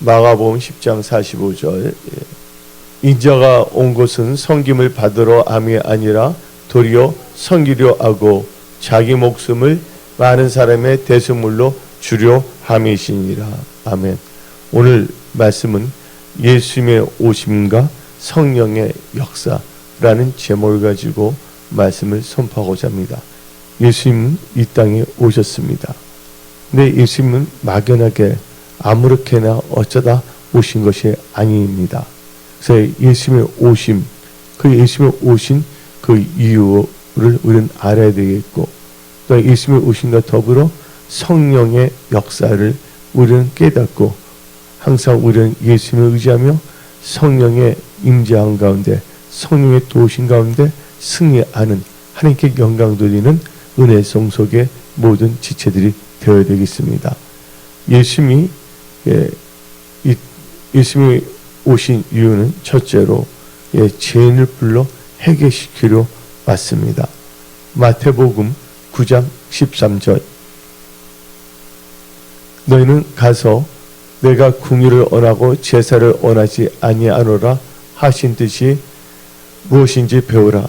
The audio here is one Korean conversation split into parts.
마가복음 10장 45절 인자가 온 것은 섬김을 받으러 함이 아니라 도리어 섬기려 하고 자기 목숨을 많은 사람의 대속물로 주려 함이시니라. 아멘. 오늘 말씀은 예수님의 오심과 성령의 역사라는 제목을 가지고 말씀을 선포하고자 합니다. 예수님은 이 땅에 오셨습니다. 근데 예수님은 막연하게 아무렇게나 어쩌다 오신 것이 아닙니다. 그래서 예수님의 오심, 그 예수님의 오신 그 이유를 우리는 알아야 되겠고, 또 예수님의 오심과 더불어 성령의 역사를 우리는 깨닫고, 항상 우리는 예수님을 의지하며 성령의 임재한 가운데, 성령의 도우심 가운데 승리하는, 하나님께 영광 돌리는 은혜성 속의 모든 지체들이 되어야 되겠습니다. 예수님이 오신 이유는 첫째로 죄인을 불러 회개시키려 왔습니다. 마태복음 9장 13절 너희는 가서 내가 궁유를 원하고 제사를 원하지 아니하노라 하신 듯이 무엇인지 배우라.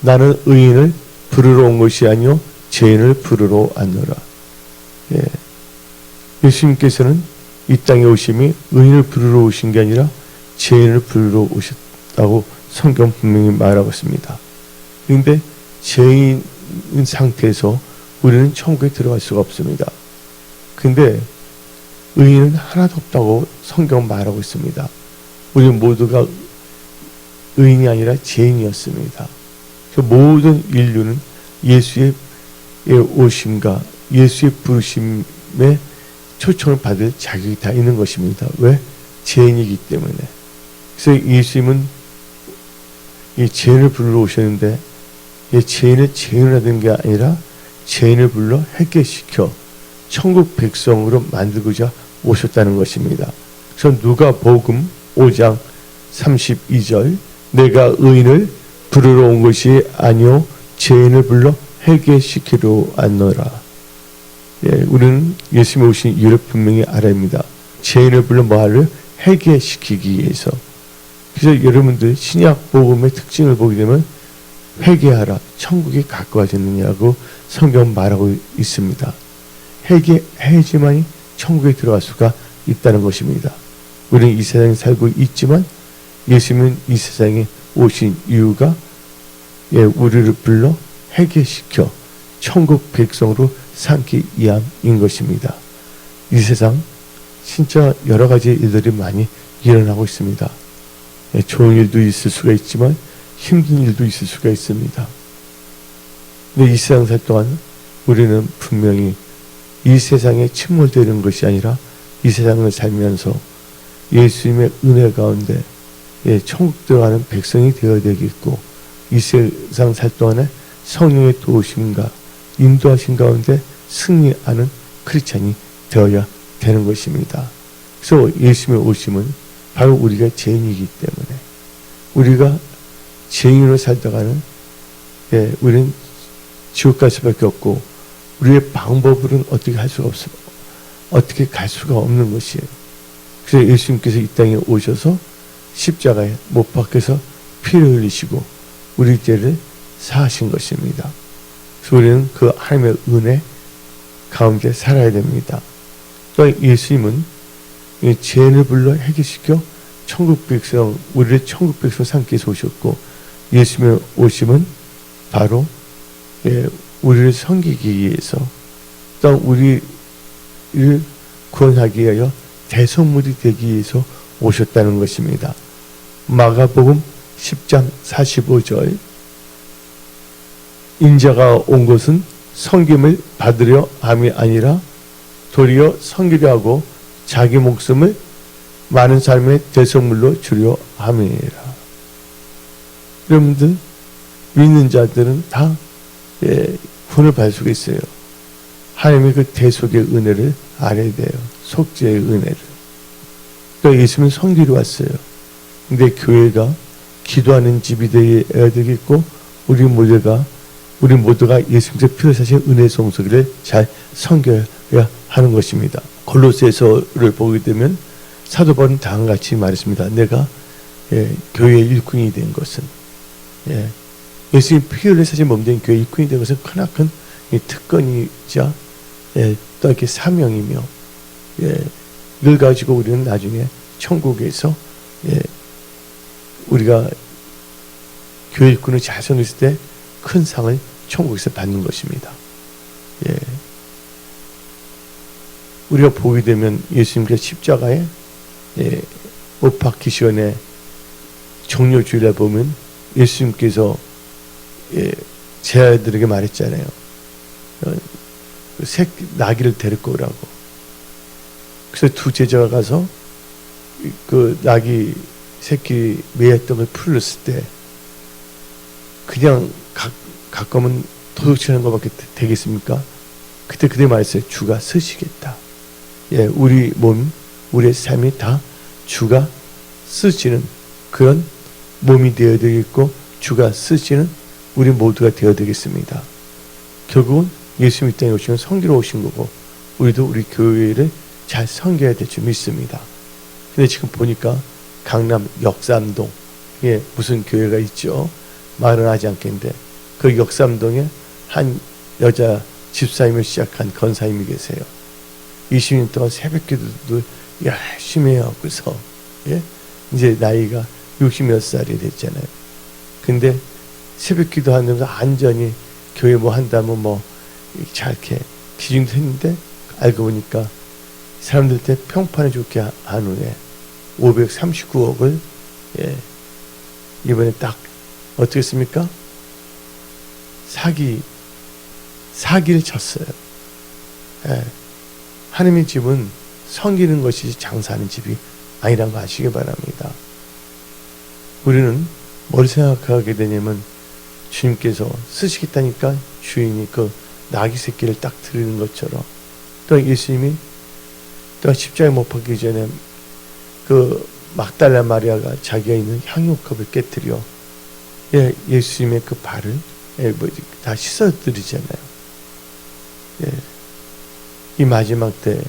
나는 의인을 부르러 온 것이 아니요 죄인을 부르러 왔노라. 예수님께서는 이 땅에 오심이 의인을 부르러 오신 게 아니라 죄인을 부르러 오셨다고 성경 분명히 말하고 있습니다. 그런데 죄인 상태에서 우리는 천국에 들어갈 수가 없습니다. 근데 의인은 하나도 없다고 성경 말하고 있습니다. 우리 모두가 의인이 아니라 죄인이었습니다. 모든 인류는 예수의 오심과 예수의 부르심에 초청을 받을 자격이 다 있는 것입니다. 왜? 죄인이기 때문에. 그래서 예수님은 이 죄인을 부르러 오셨는데 이 죄인을 죄인으로 하는 게 아니라 죄인을 불러 회개시켜 천국 백성으로 만들고자 오셨다는 것입니다. 그래서 누가복음 5장 32절 내가 의인을 부르러 온 것이 아니요 죄인을 불러 회개시키려 왔노라. 우리는 예수님이 오신 이유를 분명히 알아야 합니다. 죄인을 불러 뭐하를 회개시키기 위해서. 그래서 여러분들 신약 복음의 특징을 보게 되면 회개하라 천국이 가까워졌느냐고 성경 말하고 있습니다. 회개해야지만이 천국에 들어갈 수가 있다는 것입니다. 우리는 이 세상에 살고 있지만 예수님은 이 세상에 오신 이유가 우리를 불러 회개시켜 천국 백성으로 삼기 위함인 것입니다. 이 세상 진짜 여러 가지 일들이 많이 일어나고 있습니다. 좋은 일도 있을 수가 있지만 힘든 일도 있을 수가 있습니다. 근데 이 세상 살 동안 우리는 분명히 이 세상에 침몰되는 것이 아니라 이 세상을 살면서 예수님의 은혜 가운데 천국 들어가는 백성이 되어야 되겠고 이 세상 살 동안에 성령의 도우심과 인도하신 가운데 승리하는 크리스찬이 되어야 되는 것입니다. 그래서 예수님의 오심은 바로 우리가 죄인이기 때문에 우리가 죄인으로 살다가는 우리는 지옥 갈 수밖에 없고 우리의 방법으로는 어떻게 할 수가 없어 어떻게 갈 수가 없는 것이에요. 그래서 예수님께서 이 땅에 오셔서 십자가에 못 박혀서 피를 흘리시고 우리 죄를 사하신 것입니다. 그래서 우리는 그 하나님의 은혜 가운데 살아야 됩니다. 또 예수님은 죄인을 불러 회개시켜 천국 백성, 우리를 천국 백성 삼기 위해서 오셨고 예수님의 오심은 바로 우리를 섬기기 위해서 또 우리를 구원하기 위하여 대속물이 되기 위해서 오셨다는 것입니다. 마가복음 10장 45절 인자가 온 것은 섬김을 받으려 함이 아니라 도리어 섬기려 하고 자기 목숨을 많은 사람의 대속물로 주려 함이니라. 여러분들 믿는 자들은 다 구원을 받을 수가 있어요. 하나님의 그 대속의 은혜를 알아야 돼요. 속죄의 은혜를. 그러니까 예수님은 섬기러 왔어요. 근데 교회가 기도하는 집이 되어야 되겠고 우리 모두가 예수님께서 피로 사신 은혜의 성소를 잘 섬겨야 하는 것입니다. 골로새서를 보게 되면 사도 바울은 다음과 같이 말했습니다. 내가 교회의 일꾼이 된 것은 예수님 피 흘려 사신 몸된 교회 일꾼이 된 것은 크나큰 특권이자 또 이렇게 사명이며 이걸 가지고 우리는 나중에 천국에서 우리가 교회 일꾼을 잘 섬겼을 때 큰 상을 천국에서 받는 것입니다. 우리가 보게 되면 예수님께서 십자가에 못 박히시 전에 종료주일에 보면 예수님께서 제 아이들에게 말했잖아요. 나귀를 데리고 오라고. 그래서 두 제자가 가서 그 나귀 새끼 매였던 걸 풀었을 때 그냥 가까우면 도둑질하는 것밖에 되겠습니까? 그때 그들이 말했어요. 주가 쓰시겠다. 우리 몸, 우리의 삶이 다 주가 쓰시는 그런 몸이 되어야 되겠고 주가 쓰시는 우리 모두가 되어야 되겠습니다. 결국은 예수 이 땅에 오신 건 섬기러 오신 거고 우리도 우리 교회를 잘 섬겨야 될 줄 믿습니다. 근데 지금 보니까 강남 역삼동에 무슨 교회가 있죠. 말은 하지 않겠는데 그 역삼동에 한 여자 집사님을 시작한 권사님이 계세요. 20년 동안 새벽 기도도 열심히 해갖고서 이제 나이가 60몇 살이 됐잖아요. 근데 새벽 기도하면서 안전히 교회 뭐 한다면 뭐 잘 이렇게 기증도 했는데 알고 보니까 사람들한테 평판을 좋게 한 후에 539억을 이번에 딱 어떻게 했습니까? 사기를 쳤어요. 하나님의 집은 섬기는 것이 장사하는 집이 아니란 거 아시기 바랍니다. 우리는 뭘 생각하게 되냐면 주님께서 쓰시겠다니까 주인이 그 나귀 새끼를 딱 드리는 것처럼 또 예수님이 또 십자가에 못 박히기 전에 그 막달라 마리아가 자기가 있는 향유컵을 깨뜨려 예수님의 그 발을 다 씻어드리잖아요. 이 마지막 때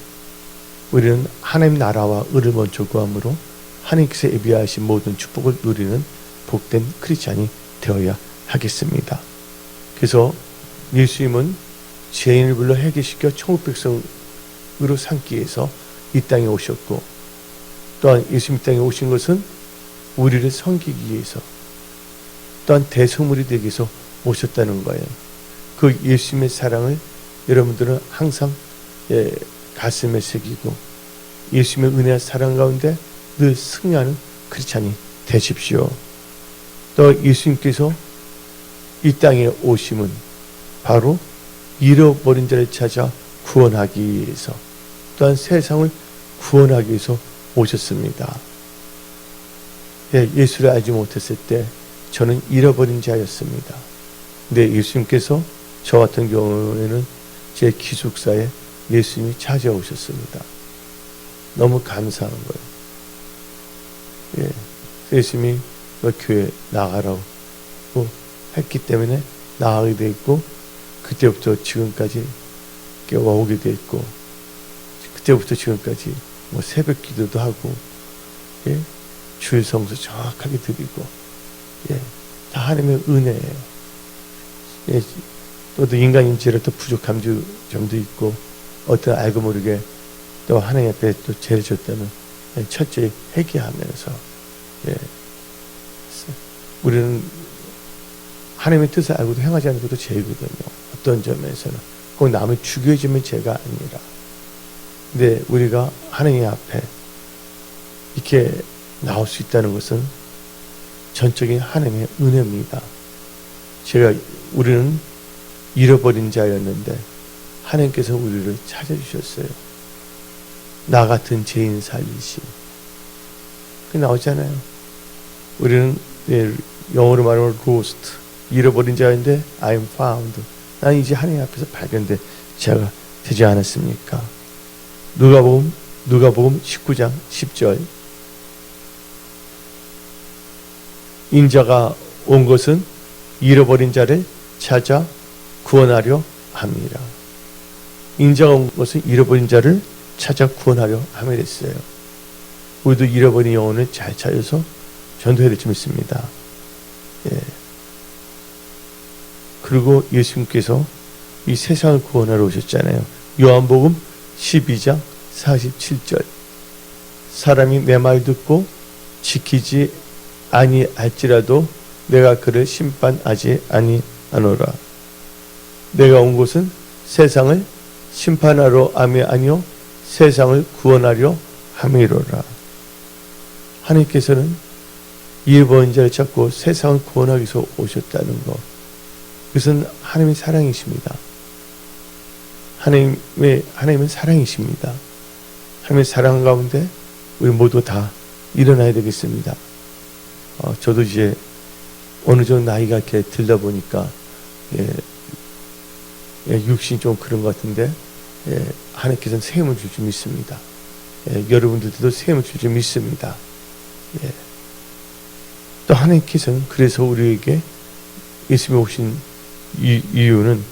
우리는 하나님 나라와 의를 먼저 구함으로 하나님께서 예비하신 모든 축복을 누리는 복된 크리스찬이 되어야 하겠습니다. 그래서 예수님은 죄인을 불러 회개시켜 천국 백성으로 삼기 위해서 이 땅에 오셨고 또한 예수님 땅에 오신 것은 우리를 섬기기 위해서 또한 대소물이 되기 위해서 오셨다는 거예요. 그 예수님의 사랑을 여러분들은 항상 가슴에 새기고 예수님의 은혜와 사랑 가운데 늘 승리하는 크리스찬이 되십시오. 또 예수님께서 이 땅에 오심은 바로 잃어버린 자를 찾아 구원하기 위해서 또한 세상을 구원하기 위해서 오셨습니다. 예수를 알지 못했을 때 저는 잃어버린 자였습니다. 근데 예수님께서 저 같은 경우에는 제 기숙사에 예수님이 찾아오셨습니다. 너무 감사한 거예요. 예수님이 교회 나가라고 했기 때문에 나가게 돼 있고 그때부터 지금까지 오게 돼 있고 그때부터 지금까지 뭐 새벽 기도도 하고 주일 성수 정확하게 드리고 다 하나님의 은혜예요. 또 인간인지라 또 부족한 점도 있고 어떤 알고 모르게 또 하나님 앞에 또 죄를 졌다면 첫째 회개하면서 우리는 하나님의 뜻을 알고도 행하지 않는 것도 죄거든요. 어떤 점에서는 꼭 남을 죽여주면 죄가 아니라 근데 우리가 하나님 앞에 이렇게 나올 수 있다는 것은 전적인 하나님의 은혜입니다. 우리는 잃어버린 자였는데 하나님께서 우리를 찾아주셨어요. 나 같은 죄인 살리심. 그 나오잖아요. 우리는 영어로 말하면 lost, 잃어버린 자인데 I am found. 난 이제 하나님 앞에서 발견된 자가 되지 않았습니까? 누가복음 19장 10절. 인자가 온 것은 잃어버린 자를 찾아 구원하려 함이라. 인자가 온 것은 잃어버린 자를 찾아 구원하려 함이랬어요. 우리도 잃어버린 영혼을 잘 찾아서 전도해야 될 줄 믿습니다. 예. 그리고 예수님께서 이 세상을 구원하러 오셨잖아요. 요한복음 12장 47절. 사람이 내 말 듣고 지키지 아니할지라도 내가 그를 심판하지 아니하노라. 내가 온 곳은 세상을 심판하러 함이 아니요 세상을 구원하려 함이로라. 하나님께서는 잃어버린 자를 찾고 세상을 구원하기 위해서 오셨다는 것. 그것은 하나님의 사랑이십니다. 하나님은 사랑이십니다. 하나님의 사랑 가운데 우리 모두 다 일어나야 되겠습니다. 저도 이제 어느 정도 나이가 이렇게 들다 보니까 육신이 좀 그런 것 같은데 하나님께서는 세움을 줄 줄 믿습니다. 여러분들도 세움을 줄 줄 믿습니다. 또 하나님께서는 그래서 우리에게 예수님이 오신 이유는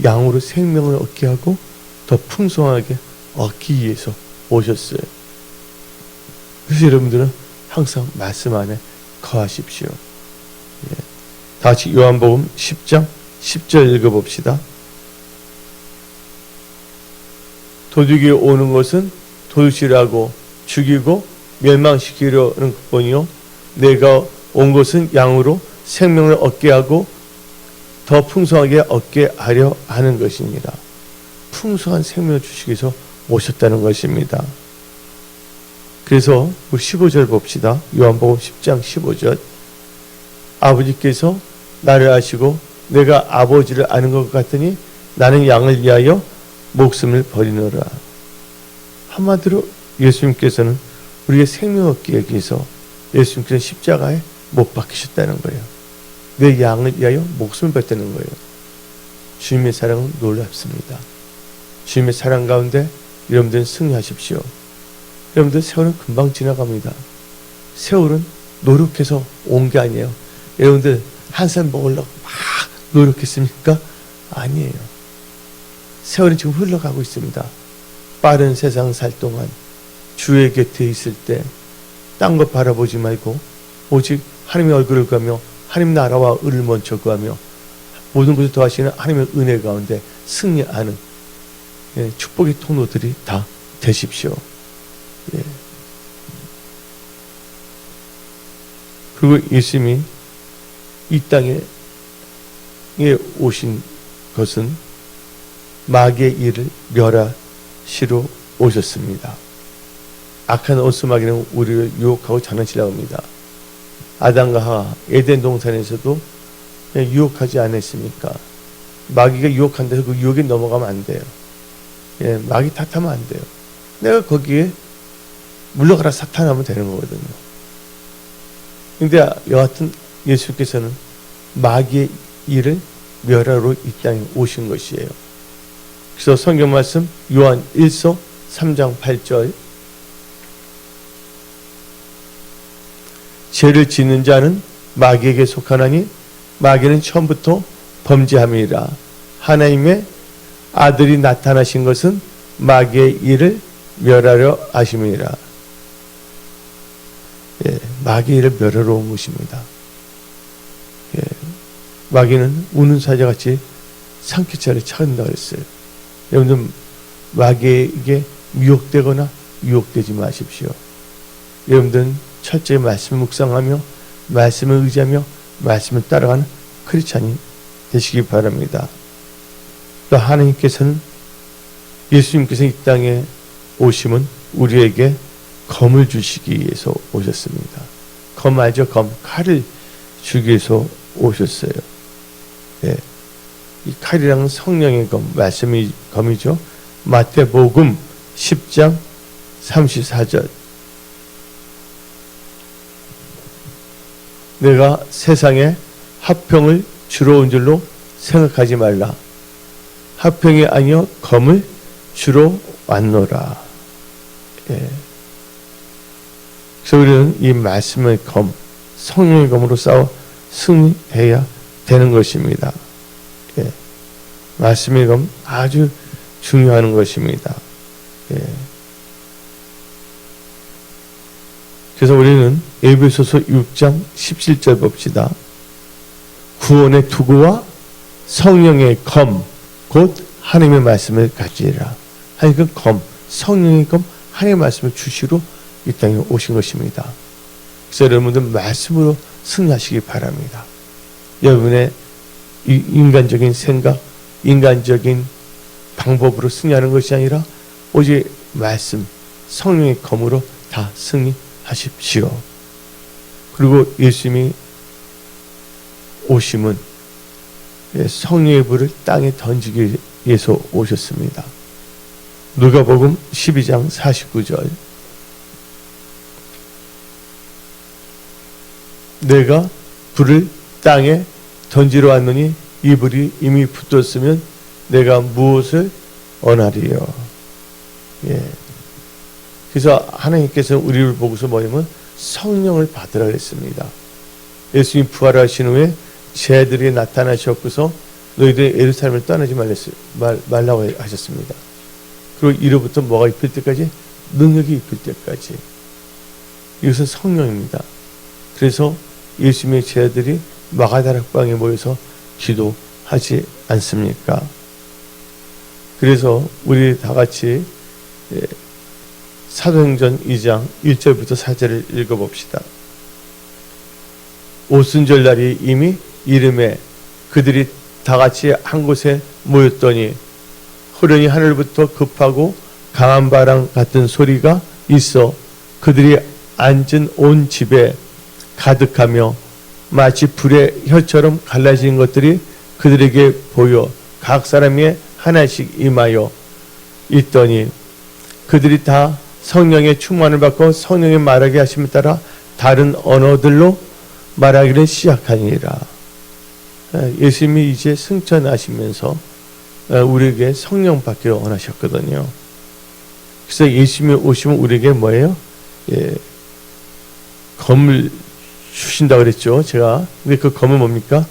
양으로 생명을 얻게 하고 더 풍성하게 얻기 위해서 오셨어요. 그래서 여러분들은 항상 말씀 안에 거하십시오. 다 같이 요한복음 10장 10절 읽어봅시다. 도둑이 오는 것은 도둑질하고 죽이고 멸망시키려는 것뿐이요 내가 온 것은 양으로 생명을 얻게 하고 더 풍성하게 얻게 하려 하는 것입니다. 풍성한 생명을 주시기 위해서 오셨다는 것입니다. 그래서 우리 15절 봅시다. 요한복음 10장 15절. 아버지께서 나를 아시고 내가 아버지를 아는 것 같으니 나는 양을 위하여 목숨을 버리노라. 한마디로 예수님께서는 우리의 생명을 얻기 위해서 예수님께서 십자가에 못 박히셨다는 거예요. 내 양을 위하여 목숨을 뱉다는 거예요. 주님의 사랑은 놀랍습니다. 주님의 사랑 가운데 여러분들은 승리하십시오. 여러분들 세월은 금방 지나갑니다. 세월은 노력해서 온 게 아니에요. 여러분들 한 살 먹으려고 막 노력했습니까? 아니에요. 세월이 지금 흘러가고 있습니다. 빠른 세상 살 동안 주의 곁에 있을 때 딴 것 바라보지 말고 오직 하나님의 얼굴을 구하며 하나님 나라와 의를 먼저 구하며 모든 것을 더하시는 하나님의 은혜 가운데 승리하는 축복의 통로들이 다 되십시오. 그리고 예수님이 이 땅에 오신 것은 마귀의 일을 멸하시러 오셨습니다. 악한 원수마귀는 우리를 유혹하고 장난치려고 합니다. 아담과 하와 에덴 동산에서도 유혹하지 않았습니까? 마귀가 유혹한다 해서 그 유혹에 넘어가면 안 돼요. 마귀 탓하면 안 돼요. 내가 거기에 물러가라 사탄 하면 되는 거거든요. 근데 여하튼 예수께서는 마귀의 일을 멸하러 이 땅에 오신 것이에요. 그래서 성경 말씀 요한 1서 3장 8절. 죄를 짓는 자는 마귀에게 속하나니 마귀는 처음부터 범죄함이라. 하나님의 아들이 나타나신 것은 마귀의 일을 멸하려 하심이라. 마귀의 일을 멸하러 온 것입니다. 마귀는 우는 사자같이 산기차를 찾는다 그랬어요. 여러분들 마귀에게 미혹되거나 유혹되지 마십시오. 여러분들은 철저히 말씀을 묵상하며 말씀을 의지하며 말씀을 따라가는 크리스찬이 되시기 바랍니다. 또 하나님께서는 예수님께서 이 땅에 오심은 우리에게 검을 주시기 위해서 오셨습니다. 검 알죠? 검. 칼을 주기 위해서 오셨어요. 이 칼이랑 성령의 검, 말씀이 검이죠. 마태복음 10장 34절. 내가 세상에 화평을 주러 온 줄로 생각하지 말라. 화평이 아니여 검을 주러 왔노라. 그래서 우리는 이 말씀의 검, 성령의 검으로 싸워 승리해야 되는 것입니다. 말씀의 검 아주 중요한 것입니다. 그래서 우리는 에베소서 6장 17절 봅시다. 구원의 투구와 성령의 검, 곧 하나님의 말씀을 가지라. 하나님의 검, 성령의 검, 하나님의 말씀을 주시러 이 땅에 오신 것입니다. 그래서 여러분들 말씀으로 승리하시기 바랍니다. 여러분의 인간적인 생각, 인간적인 방법으로 승리하는 것이 아니라 오직 말씀, 성령의 검으로 다 승리하십시오. 그리고 예수님이 오심은 성령의 불을 땅에 던지기 위해서 오셨습니다. 누가복음 12장 49절. 내가 불을 땅에 던지러 왔느니 이 불이 이미 붙었으면 내가 무엇을 원하리요. 예. 그래서 하나님께서 우리를 보고서 뭐냐면 성령을 받으라 그랬습니다. 예수님 부활하신 후에 제자들이 나타나셨고서 너희들 예루살렘을 떠나지 말라고 하셨습니다. 그리고 이로부터 뭐가 입힐 때까지? 능력이 입힐 때까지. 이것은 성령입니다. 그래서 예수님의 제자들이 마가다락방에 모여서 기도하지 않습니까? 그래서 우리 다 같이 사도행전 2장 1절부터 4절을 읽어봅시다. 오순절 날이 이미 이름에 그들이 다 같이 한 곳에 모였더니 호련히 하늘부터 급하고 강한 바람 같은 소리가 있어 그들이 앉은 온 집에 가득하며 마치 불의 혀처럼 갈라진 것들이 그들에게 보여 각 사람이 하나씩 임하여 있더니 그들이 다 성령의 충만을 받고 성령의 말하게 하심에 따라 다른 언어들로 말하기를 시작하니라. 예수님이 이제 승천하시면서 우리에게 성령 받기를 원하셨거든요. 그래서 예수님이 오시면 우리에게 뭐예요? 검을 주신다 그랬죠. 제가. 근데 그 검은 뭡니까?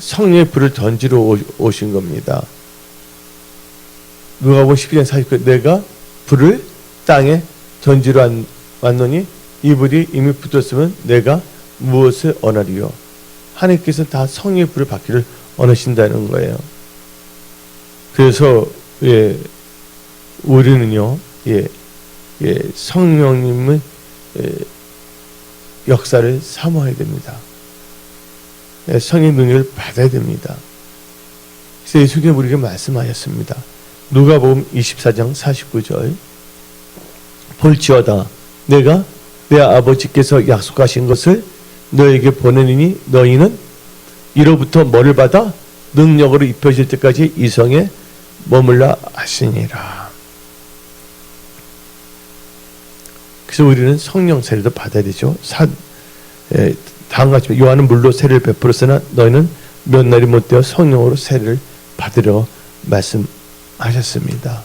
성령의 불을 던지러 오신 겁니다. 누가복음 12장 49절 내가 불을 땅에 던지러 왔노니 이 불이 이미 붙었으면 내가 무엇을 원하리요. 하나님께서 다 성령의 불을 받기를 원하신다는 거예요. 그래서 우리는요 성령님의 역사를 사모해야 됩니다. 성의 능력을 받아야 됩니다. 그래서 예수님이 우리에게 말씀하셨습니다. 누가복음 24장 49절 볼지어다 내가 내 아버지께서 약속하신 것을 너에게 보내니 너희는 이로부터 뭐를 받아 능력으로 입혀질 때까지 이 성에 머물라 하시니라. 그래서 우리는 성령 세례도 받아야 되죠. 다음과 같이 요한은 물로 세례를 베풀었으나 너희는 몇 날이 못 되어 성령으로 세례를 받으려 말씀하셨습니다.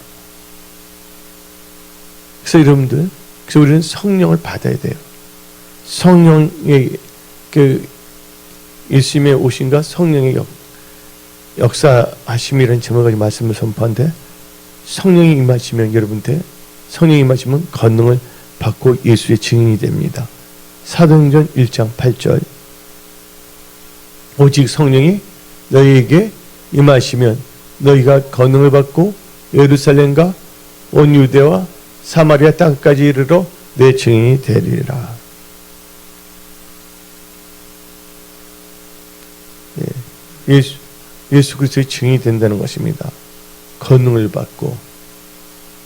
그래서 여러분들, 그래서 우리는 성령을 받아야 돼요. 성령의 예수님의 오심과 성령의 역사하심이라는 제목의 말씀을 선포한데 성령이 임하시면 여러분한테 성령이 임하시면 권능을 받고 예수의 증인이 됩니다. 사도행전 1장 8절 오직 성령이 너희에게 임하시면 너희가 권능을 받고 예루살렘과 온 유대와 사마리아 땅까지 이르러 내 증인이 되리라. 예수 그리스도의 증인이 된다는 것입니다. 권능을 받고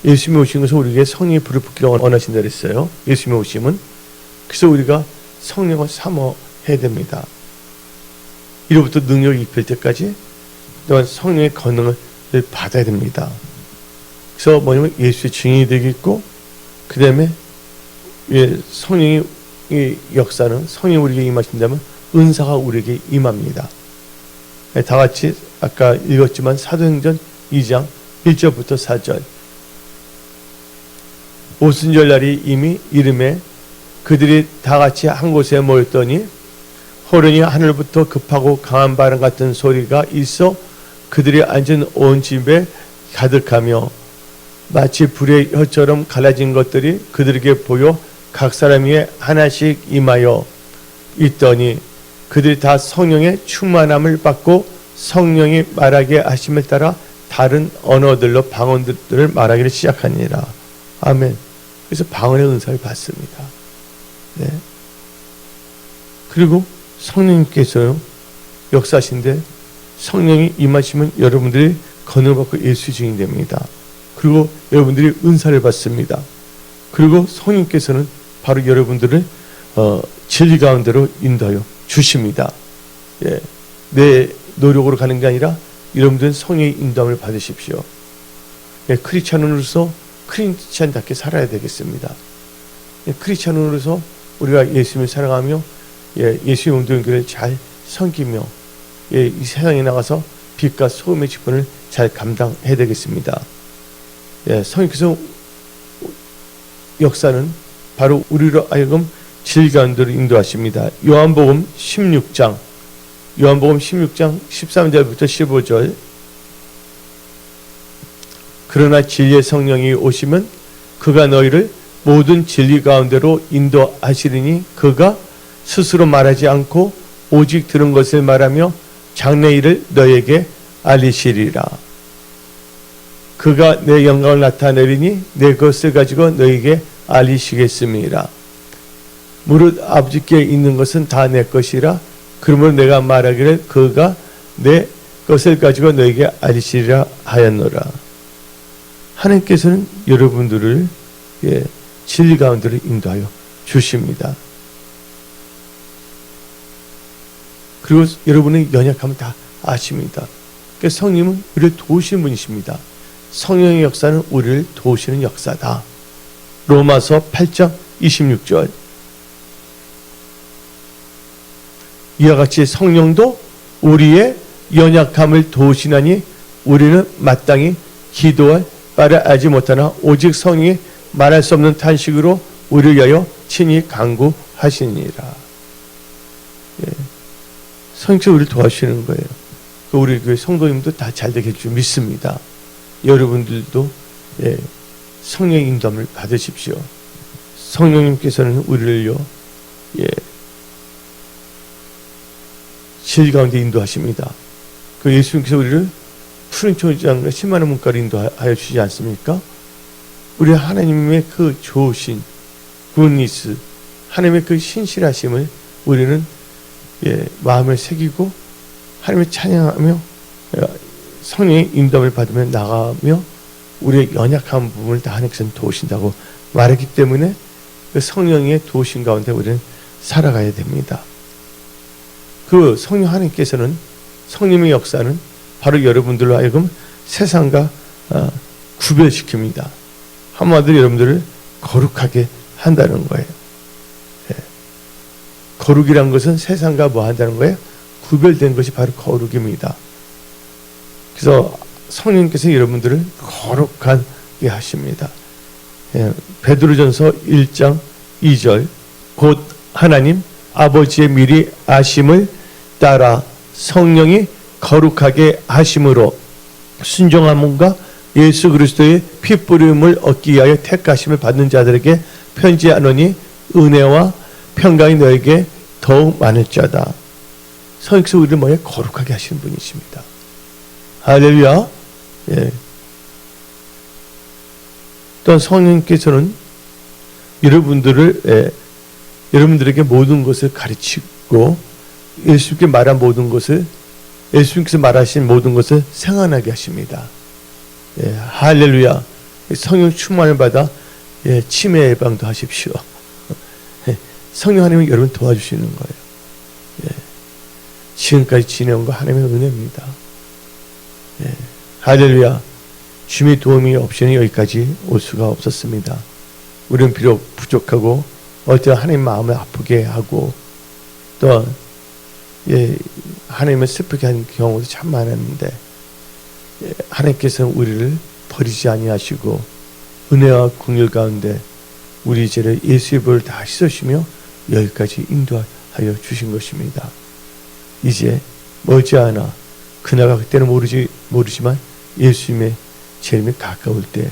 예수님이 오신 것은 우리에게 성령의 불을 붓기를 원하신다 그랬어요. 예수님이 오심은. 그래서 우리가 성령을 사모해야 됩니다. 이로부터 능력이 입힐 때까지 또한 성령의 권능을 받아야 됩니다. 그래서 뭐냐면 예수의 증인이 되겠고 그 다음에 성령의 역사는 성령이 우리에게 임하신다면 은사가 우리에게 임합니다. 다 같이 아까 읽었지만 사도행전 2장 1절부터 4절 오순절 날이 이미 이름에 그들이 다 같이 한 곳에 모였더니 호련히 하늘부터 급하고 강한 바람 같은 소리가 있어 그들이 앉은 온 집에 가득하며 마치 불의 혀처럼 갈라진 것들이 그들에게 보여 각 사람 위에 하나씩 임하여 있더니 그들이 다 성령의 충만함을 받고 성령이 말하게 하심을 따라 다른 언어들로 방언들을 말하기를 시작하니라. 아멘. 그래서 방언의 은사를 받습니다. 네. 그리고 성령님께서 역사하신데 성령이 임하시면 여러분들이 건을 받고 예수 증인이 됩니다. 그리고 여러분들이 은사를 받습니다. 그리고 성령께서는 바로 여러분들을 진리 가운데로 인도하여 주십니다. 예. 내 노력으로 가는 게 아니라 여러분들은 성령의 인도함을 받으십시오. 예. 크리스찬으로서 크리스찬답게 살아야 되겠습니다. 예. 크리스찬으로서 우리가 예수님을 사랑하며 예. 예수의 운동교를 잘 섬기며 예. 이 세상에 나가서 빛과 소금의 직분을 잘 감당해야 되겠습니다. 예. 성령께서 역사는 바로 우리로 하여금 진리 가운데로 인도하십니다. 요한복음 16장 13절부터 15절. 그러나 진리의 성령이 오시면 그가 너희를 모든 진리 가운데로 인도하시리니 그가 스스로 말하지 않고 오직 들은 것을 말하며 장래 일을 너희에게 알리시리라. 그가 내 영광을 나타내리니 내 것을 가지고 너희에게 알리시겠습니다. 무릇 아버지께 있는 것은 다 내 것이라. 그러므로 내가 말하기를 그가 내 것을 가지고 너희에게 알리시리라 하였노라. 하나님께서는 여러분들을 예, 진리 가운데로 인도하여 주십니다. 그리고 여러분의 연약함을 다 아십니다. 그러니까 성령님은 우리를 도우시는 분이십니다. 성령의 역사는 우리를 도우시는 역사다. 로마서 8장 26절. 이와 같이 성령도 우리의 연약함을 도우시나니 우리는 마땅히 기도할 바를 알지 못하나 오직 성령이 말할 수 없는 탄식으로 우리를 위하여 친히 간구하시니라. 예. 성령께서 우리를 도와주시는 거예요. 우리 교회 성도님도 다 잘 되게 줄 믿습니다. 여러분들도 예, 성령의 인도함을 받으십시오. 성령님께서는 우리를요, 예, 진리 가운데 인도하십니다. 그 예수님께서 우리를 푸른 초장과 10만원 문가로 인도하여 주시지 않습니까? 우리 하나님의 그 좋으신 굿니스, 하나님의 그 신실하심을 우리는 예, 마음을 새기고 하나님을 찬양하며 성령의 인도함을 받으며 나가며 우리의 연약한 부분을 다 하나님께서는 도우신다고 말했기 때문에 그 성령의 도우신 가운데 우리는 살아가야 됩니다. 그 성령 하나님께서는 성령의 역사는 바로 여러분들로 하여금 세상과 구별시킵니다. 한마디로 여러분들을 거룩하게 한다는 거예요. 예. 거룩이란 것은 세상과 뭐 한다는 거예요? 구별된 것이 바로 거룩입니다. 그래서 성령님께서 여러분들을 거룩하게 하십니다. 예. 베드로전서 1장 2절. 곧 하나님 아버지의 미리 아심을 따라 성령이 거룩하게 하심으로 순종함과 예수 그리스도의 피뿌림을 얻기 위하여 택하심을 받는 자들에게 편지하노니 은혜와 평강이 너에게 더욱 많을 자다. 성령께서 우리를 뭐에 거룩하게 하시는 분이십니다. 할렐루야. 예. 또한 성령께서는 여러분들에게 모든 것을 가르치고 예수님께 말한 모든 것을 예수님께서 말하신 모든 것을 생각나게 하십니다. 예, 할렐루야. 성령 충만을 받아 예, 치매 예방도 하십시오. 예, 성령 하나님은 여러분 도와주시는 거예요. 예, 지금까지 지내온 거 하나님의 은혜입니다. 예, 할렐루야. 주님의 도움이 없이는 여기까지 올 수가 없었습니다. 우리는 비록 부족하고 어떤 하나님 마음을 아프게 하고 또 예, 하나님을 슬프게 하는 경우도 참 많았는데 예, 하나님께서는 우리를 버리지 아니하시고 은혜와 긍휼 가운데 우리 죄를 예수의 보혈을 다 씻으시며 여기까지 인도하여 주신 것입니다. 이제 머지않아 그나가 그때는 모르지만 예수님의 재림이 가까울 때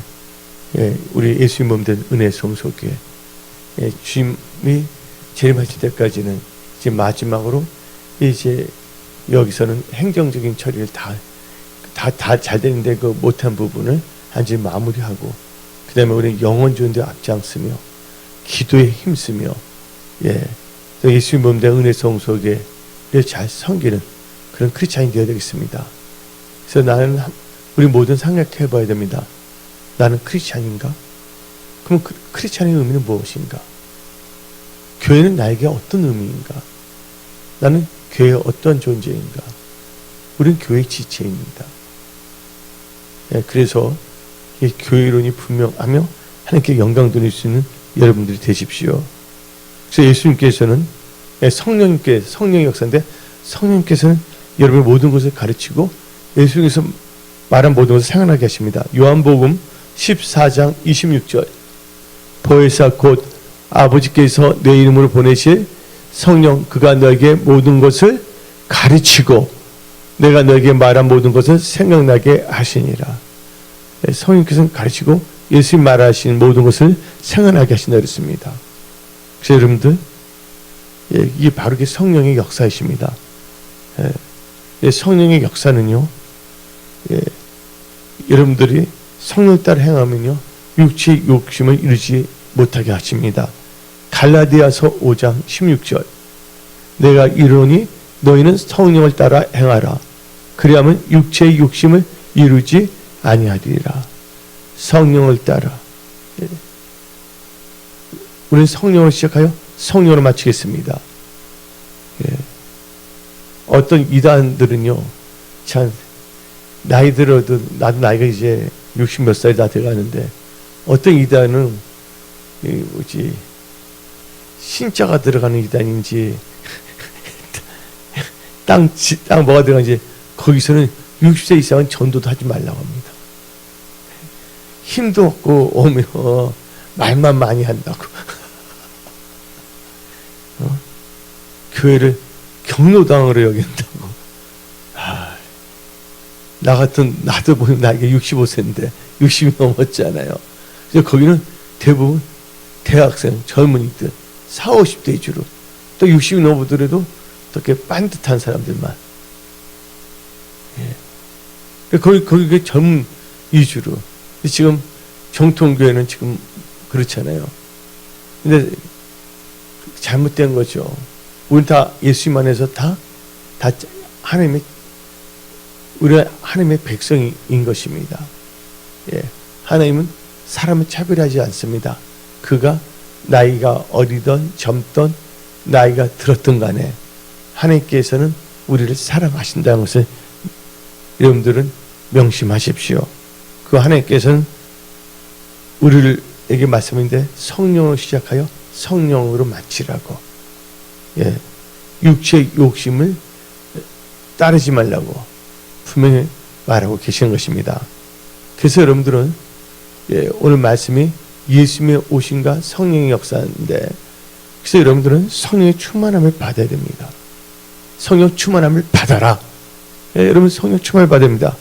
예, 우리 예수님 몸된 은혜 성소에 주님이 재림하실 때까지는 이제 마지막으로 이제 여기서는 행정적인 처리를 다 잘 되는데 그 못한 부분을 한지 마무리하고, 그 다음에 우리 영혼 좋은데 앞장서며 기도에 힘쓰며 예수님 몸대 은혜 성소에 잘 섬기는 그런 크리스찬이 되어야 되겠습니다. 그래서 나는 우리 모든 생각해 봐야 됩니다. 나는 크리스찬인가? 그럼 크리스찬의 의미는 무엇인가? 교회는 나에게 어떤 의미인가? 나는 교회의 어떤 존재인가? 우리는 교회의 지체입니다. 그래서 이 교회론이 분명하며 하나님께 영광 돌릴 수 있는 여러분들이 되십시오. 그래서 예수님께서는 성령의 역사인데, 성령님께서는 여러분의 모든 것을 가르치고 예수님께서 말한 모든 것을 생각나게 하십니다. 요한복음 14장 26절, 보혜사 곧 아버지께서 내 이름으로 보내실 성령, 그가 너에게 모든 것을 가르치고 내가 너에게 말한 모든 것을 생각나게 하시니라. 성령께서는 가르치고 예수님 말하신 모든 것을 생각나게 하신다 그랬습니다. 그래서 여러분들, 이게 바로 이게 성령의 역사이십니다. 성령의 역사는요, 여러분들이 성령 따라 행하면요, 육체의 욕심을 이루지 못하게 하십니다. 갈라디아서 5장 16절, 내가 이르노니 너희는 성령을 따라 행하라. 그리하면 육체의 욕심을 이루지 아니하리라. 성령을 따라. 우리는 성령으로 시작하여 성령으로 마치겠습니다. 어떤 이단들은요, 참 나이 들어도, 나도 나이가 이제 60 몇 살이 다 돼가는데, 어떤 이단은 뭐지, 신자가 들어가는 이단인지 땅 뭐가 들어가는지, 거기서는 60세 이상은 전도도 하지 말라고 합니다. 힘도 없고 오면 말만 많이 한다고. 교회를 경로당으로 여긴다고. 나도 보면 나이가 65세인데 60이 넘었잖아요. 그래서 거기는 대부분 대학생, 젊은이들, 40, 50대 위주로, 또 60이 넘어보더라도 이렇게 반듯한 사람들만. 거기 젊은 위주로. 지금 정통교회는 지금 그렇잖아요. 근데 잘못된 거죠. 우리 다 예수님 안에서 다 우리가 하나님의 백성인 것입니다. 하나님은 사람을 차별하지 않습니다. 그가 나이가 어리던 젊던 나이가 들었던 간에 하나님께서는 우리를 사랑하신다는 것을 여러분들은 명심하십시오. 그 하나님께서는 우리에게 말씀인데, 성령으로 시작하여 성령으로 마치라고. 육체의 욕심을 따르지 말라고 분명히 말하고 계시는 것입니다. 그래서 여러분들은 오늘 말씀이 예수님의 오심과 성령의 역사인데, 그래서 여러분들은 성령의 충만함을 받아야 됩니다. 성령 충만함을 받아라. 여러분, 성령 충만을 받아야 됩니다.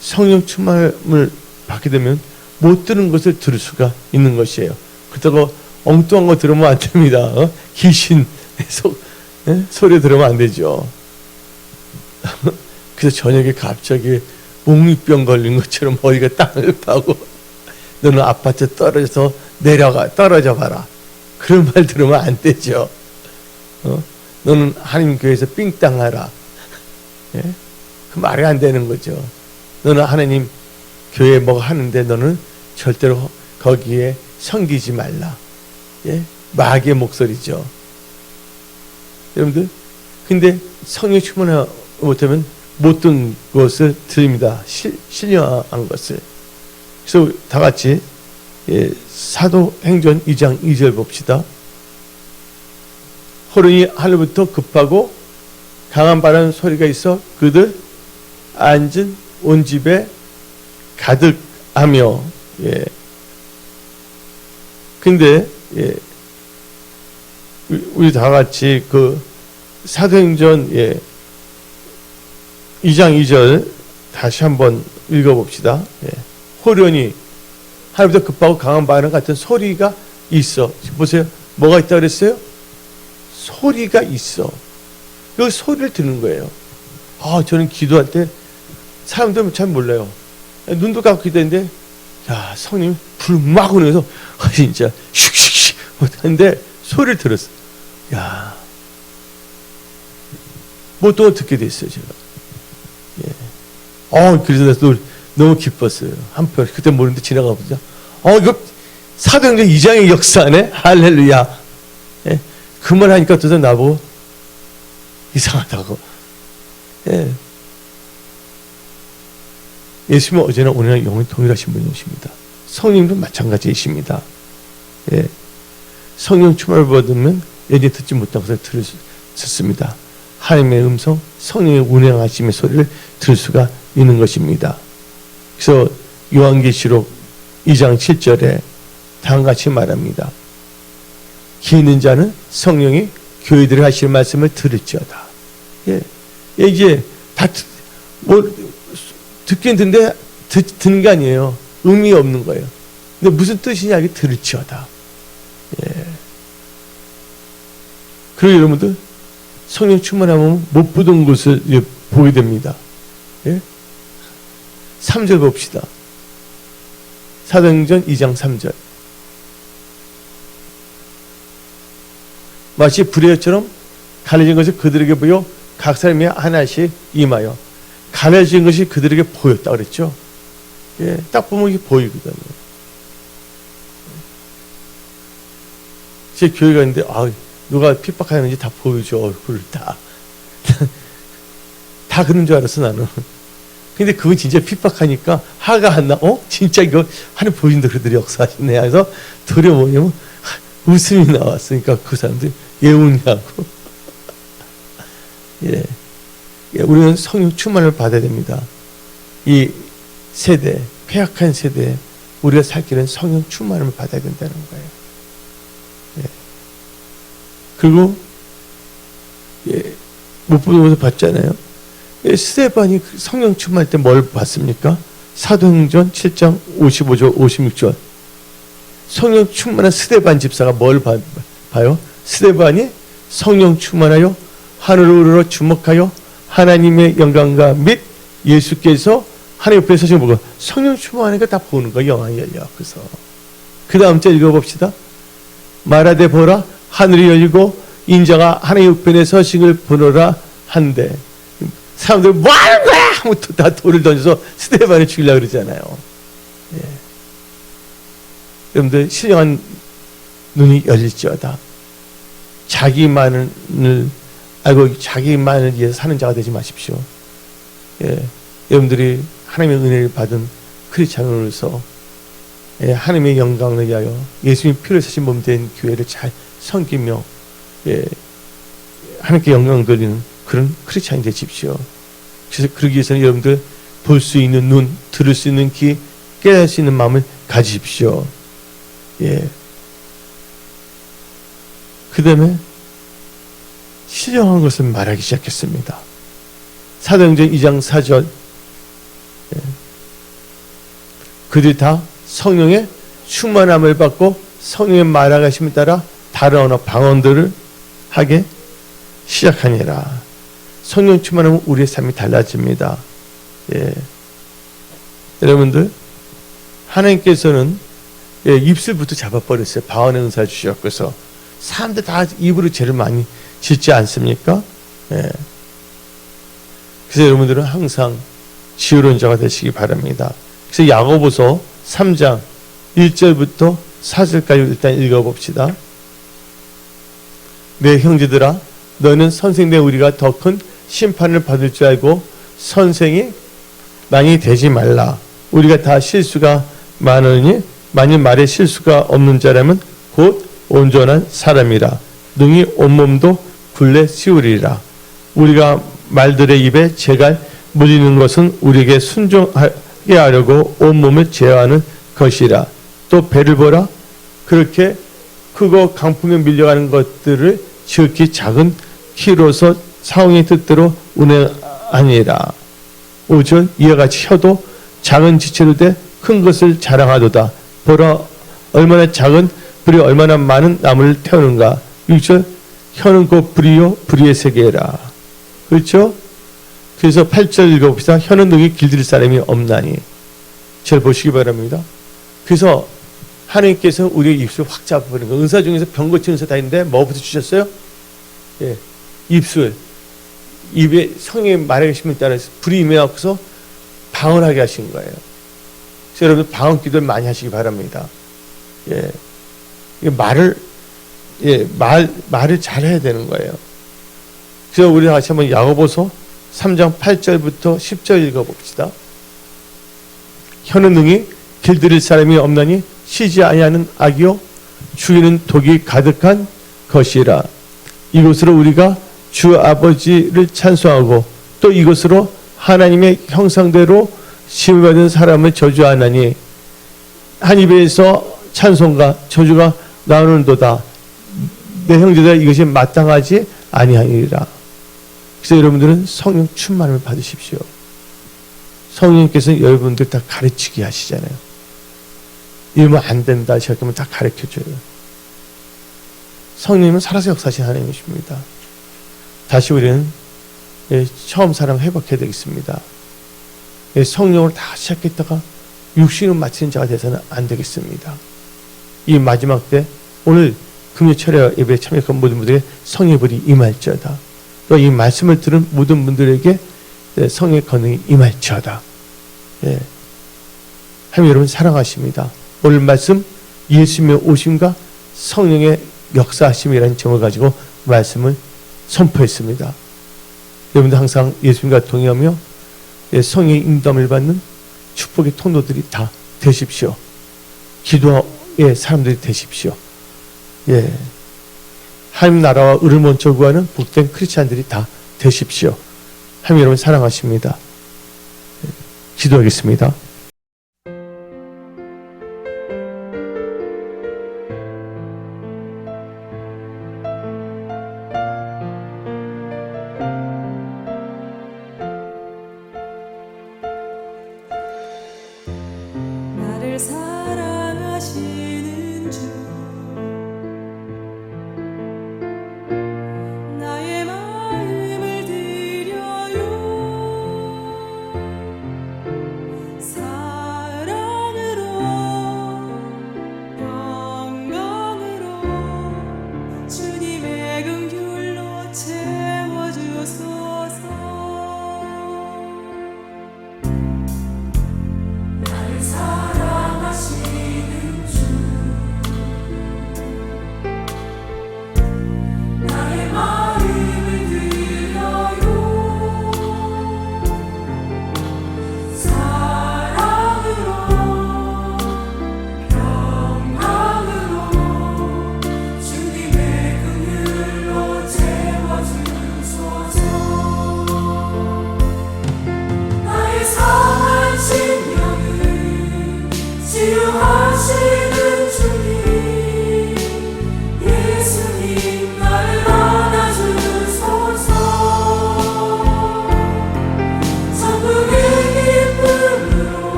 성령 충만을 받게 되면 못 들은 것을 들을 수가 있는 것이에요. 그렇다고 엉뚱한 거 들으면 안 됩니다. 귀신 소리 들으면 안 되죠. 그래서 저녁에 갑자기 몽유병 걸린 것처럼 머리가 땅을 파고, 너는 아파트 떨어져 봐라. 그런 말 들으면 안 되죠. 너는 하나님 교회에서 삥땅하라. 그 말이 안 되는 거죠. 너는 하나님 교회 뭐 하는데 너는 절대로 거기에 섬기지 말라. 마귀의 목소리죠. 여러분들, 근데 성령 충만하지 못하면 못 듣는 것을 들립니다. 신령한 것을. 그래서 다 같이 사도행전 2장 2절 봅시다. 호련히 하늘부터 급하고 강한 바람 소리가 있어 그들 앉은 온 집에 가득하며. 근데 우리 다 같이 그 사도행전 2장 2절 다시 한번 읽어봅시다. 호련히 하늘부터 급하고 강한 바람 같은 소리가 있어. 보세요. 뭐가 있다 그랬어요? 소리가 있어. 그 소리를 듣는 거예요. 저는 기도할 때 사람들은 잘 몰라요. 눈도 감고 기도했는데, 야, 성님 불 막 오면서 진짜 슉슉슉 하는데 소리를 들었어. 야, 뭐 또 듣게 됐어요, 제가. 예. 그래서 너무 기뻤어요. 한편 그때 모르는데 지나가 보자. 이거 사도행전 2장의 역사네. 할렐루야. 예. 그 말 하니까 또 나보고 이상하다고. 예. 예수님은 어제나 오늘나 영원히 동일하신 분이십니다. 성령님도 마찬가지이십니다. 예. 성령 충만을 받으면 예전에 듣지 못한 것을 들을 수 있습니다. 하나님의 음성, 성령의 운행하심의 소리를 들을 수가 있는 것입니다. 그래서 요한계시록 2장 7절에 다음과 같이 말합니다. 귀 있는 자는 성령이 교회들이 하실 말씀을 들을지어다. 예. 이제 다 듣긴 듣는데 듣는 게 아니에요. 의미 없는 거예요. 근데 무슨 뜻이냐 이게 들을지어다. 예. 그리고 여러분들 성령 충만하면 못 보던 것을 보게 됩니다. 예? 3절 봅시다. 사도행전 2장 3절. 마치 불의처럼 가려진 것이 그들에게 보여 각 사람이 하나씩 임하여. 가려진 것이 그들에게 보였다 그랬죠. 예, 딱 보면 이게 보이거든요. 제 교회가 있는데 누가 핍박하는지 다 보여줘. 얼굴을 다 그런 줄 알았어 나는. 근데 그건 진짜 핍박하니까 화가 안 나. 진짜 이거 하늘 보여준다 그러더니 역사하시네. 그래서 도려 뭐냐면 웃음이 나왔으니까 그 사람들이 왜 웃냐고. 예. 우리는 성령 충만을 받아야 됩니다. 이 세대, 폐악한 세대에 우리가 살 길은 성령 충만을 받아야 된다는 거예요. 예. 그리고 못 보는 것을 봤잖아요. 스데반이 성령 충만할 때 뭘 봤습니까? 사도행전 7장 55절 56절. 성령 충만한 스데반 집사가 뭘 봐요? 스데반이 성령 충만하여 하늘로 오르러 주목하여 하나님의 영광과 및 예수께서 하나님 옆에 서시는 보고 성령 충만하니까 다 보는 거예요. 영안이 열려. 그래서 그 다음 절 읽어봅시다. 말하되 보라 하늘이 열리고 인자가 하나님 우편에 서식을 보노라 한데 사람들 뭐 하는 거야? 하면 다 돌을 던져서 스데반을 죽이려고 그러잖아요. 예. 여러분들 신령한 눈이 열릴지어다. 자기만을 알고 자기만을 위해서 사는 자가 되지 마십시오. 예. 여러분들이 하나님의 은혜를 받은 크리스찬으로서 하나님의 영광을 위하여 예수님이 피를 사신 몸 된 교회를 잘 섬기며 하나님께 영광 돌리는 그런 크리스찬이 되십시오. 그래서 그러기 위해서는 여러분들 볼 수 있는 눈, 들을 수 있는 귀, 깨달을 수 있는 마음을 가지십시오. 그 다음에 신령한 것을 말하기 시작했습니다. 사도행전 2장 4절. 그들이 다 성령의 충만함을 받고 성령의 말하심에 따라 다른 언어 방언들을 하게 시작하니라. 성령 충만하면 우리의 삶이 달라집니다. 여러분들 하나님께서는 입술부터 잡아버렸어요. 방언의 은사를 주셨고서 사람들 다 입으로 죄를 많이 짓지 않습니까? 그래서 여러분들은 항상 지혜로운 자가 되시기 바랍니다. 그래서 야고보서 3장 1절부터 4절까지 일단 읽어봅시다. 내 형제들아 너는 선생된 우리가 더 큰 심판을 받을 줄 알고 선생이 많이 되지 말라. 우리가 다 실수가 많으니 만일 말에 실수가 없는 자라면 곧 온전한 사람이라. 능히 온몸도 굴레 씌우리라. 우리가 말들의 입에 재갈 물리는 것은 우리에게 순종하게 하려고 온몸을 제어하는 것이라. 또 배를 보라. 그렇게 크고 강풍에 밀려가는 것들을 지극히 작은 키로서 사홍의 뜻대로 운행하니라. 5절 이와 같이 혀도 작은 지체로 돼 큰 것을 자랑하도다. 보라 얼마나 작은 불이 얼마나 많은 나무를 태우는가. 6절 혀는 곧 불이요 불의의 세계라. 그렇죠? 그래서 8절 읽어봅시다. 혀는 능히 길들일 사람이 없나니. 절 보시기 바랍니다. 그래서 하나님께서 우리의 입술을 확 잡아버리는 거예요. 은사 중에서 병 고치는 은사 다 있는데 뭐부터 주셨어요? 예, 입술. 입에 성령의 말의 힘을 따라서 불이 임해갖고서 방언하게 하신 거예요. 그래서 여러분 방언 기도를 많이 하시기 바랍니다. 예, 말을 잘 해야 되는 거예요. 그래서 우리 다시 한번 야고보서 3장 8절부터 10절 읽어봅시다. 혀는 능히 길들일 사람이 없나니 쉬지 아니하는 악이요 죽이는 독이 가득한 것이라. 이것으로 우리가 주 아버지를 찬송하고 또 이것으로 하나님의 형상대로 심받은 사람을 저주하나니 한 입에서 찬송과 저주가 나오는도다. 내 형제들 이것이 마땅하지 아니하니라. 그래서 여러분들은 성령 충만을 받으십시오. 성령님께서 여러분들 다 가르치게 하시잖아요. 이러면 안 된다 생각하면 다 가르쳐줘요. 성령님은 살아서 역사하신 하나님이십니다. 다시 우리는 처음 사랑 회복해야 되겠습니다. 성령으로 다 시작했다가 육신을 마치는 자가 돼서는 안 되겠습니다. 이 마지막 때 오늘 금요 철야 예배에 참여한 모든 분들에게 성령의 불이 임할지어다. 또 이 말씀을 들은 모든 분들에게 성령의 권능이 임할지어다. 예. 하나님 여러분 사랑하십니다. 오늘 말씀 예수님의 오심과 성령의 역사하심이라는 점을 가지고 말씀을 선포했습니다. 여러분들 항상 예수님과 동의하며 성령의 인도함을 받는 축복의 통로들이 다 되십시오. 기도의 사람들이 되십시오. 예. 하나님 나라와 의를 먼저 구하는 복된 크리스찬들이 다 되십시오. 하나님 여러분 사랑하십니다. 기도하겠습니다. 나를 사랑하시는 주